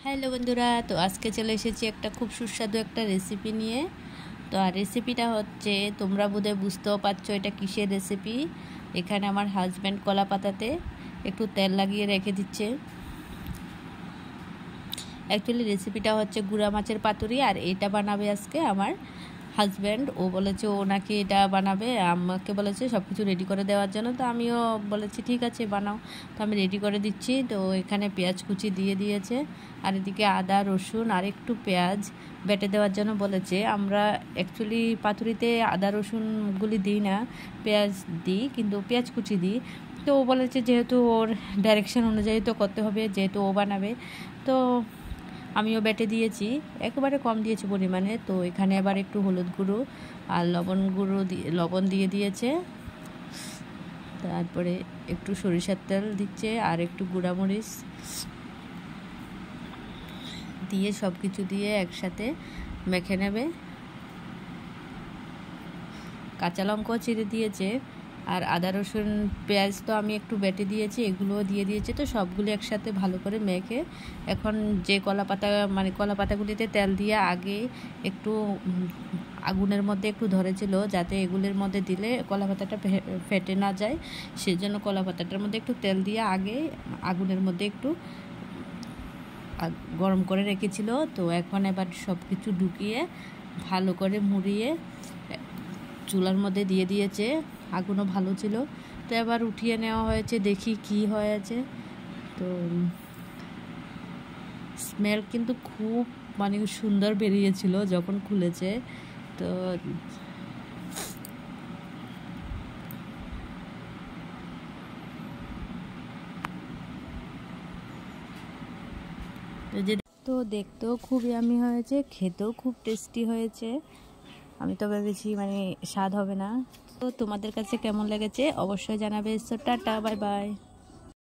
Hello বন্ধুরা, তো আজকে চলে এসেছি একটা খুব সুস্বাদু একটা রেসিপি নিয়ে। তো আর রেসিপিটা হচ্ছে, তোমরা বোধহয় বুঝতেও পারছো এটা কিসের রেসিপি। এখানে আমার হাজব্যান্ড কলা পাতাতে একটু তেল লাগিয়ে রেখে দিচ্ছে। অ্যাকচুয়ালি রেসিপিটা হচ্ছে গুঁড়া মাছের পাতুরি, আর এটা বানাবে আজকে আমার হাজব্যান্ড। ও বলেছে ও নাকি এটা বানাবে, আমাকে বলেছে সব কিছু রেডি করে দেওয়ার জন্য। তো আমিও বলেছি ঠিক আছে বানাও। তো আমি রেডি করে দিচ্ছি। তো এখানে পেঁয়াজ কুচি দিয়ে দিয়েছে, আর এদিকে আদা রসুন আর একটু পেঁয়াজ বেটে দেওয়ার জন্য বলেছে। আমরা অ্যাকচুয়ালি পাতুরিতে আদা রসুনগুলি দিই না, পেঁয়াজ দিই, কিন্তু পেঁয়াজ কুচি দিই। তো ও বলেছে যেহেতু ওর ডাইরেকশন অনুযায়ী তো করতে হবে, যেহেতু ও বানাবে। তো আমিও বেটে দিয়েছি, একেবারে কম দিয়েছি পরিমাণে। তো এখানে আবার একটু হলুদ গুঁড়ো আর লবণ দিয়ে দিয়েছে। তারপরে একটু সরিষার তেল দিচ্ছে আর একটু গুঁড়ামরিচ দিয়ে সব কিছু দিয়ে একসাথে মেখে নেবে। কাঁচা লঙ্কাও চিড়ে দিয়েছে, আর আদা রসুন পেঁয়াজ তো আমি একটু বেটে দিয়েছি, এগুলোও দিয়ে দিয়েছি। তো সবগুলো একসাথে ভালো করে মেখে এখন যে কলা পাতাগুলিতে তেল দিয়ে আগে একটু আগুনের মধ্যে একটু ধরেছিল, যাতে এগুলির মধ্যে দিলে কলা পাতাটা ফেটে না যায়। সেজন্য কলা পাতাটার মধ্যে একটু তেল দিয়ে আগে আগুনের মধ্যে একটু গরম করে রেখেছিল। তো এখন এবার সব কিছু ঢুকিয়ে ভালো করে মুড়িয়ে চুলার মধ্যে দিয়ে দিয়েছে। আগুনও ভালো ছিল। তো এবার উঠিয়ে নেওয়া হয়েছে, দেখি কি হয়েছে। তো স্মেল কিন্তু খুব সুন্দর বেরিয়েছিল যখন খুলেছে। তো দেখতেও খুব ইয়ামি হয়েছে, খেতেও খুব টেস্টি হয়েছে। আমি তো ভেবেছি স্বাদ হবে না। তো তোমাদের কাছে কেমন লেগেছে অবশ্যই জানাবে। Tata, bye bye.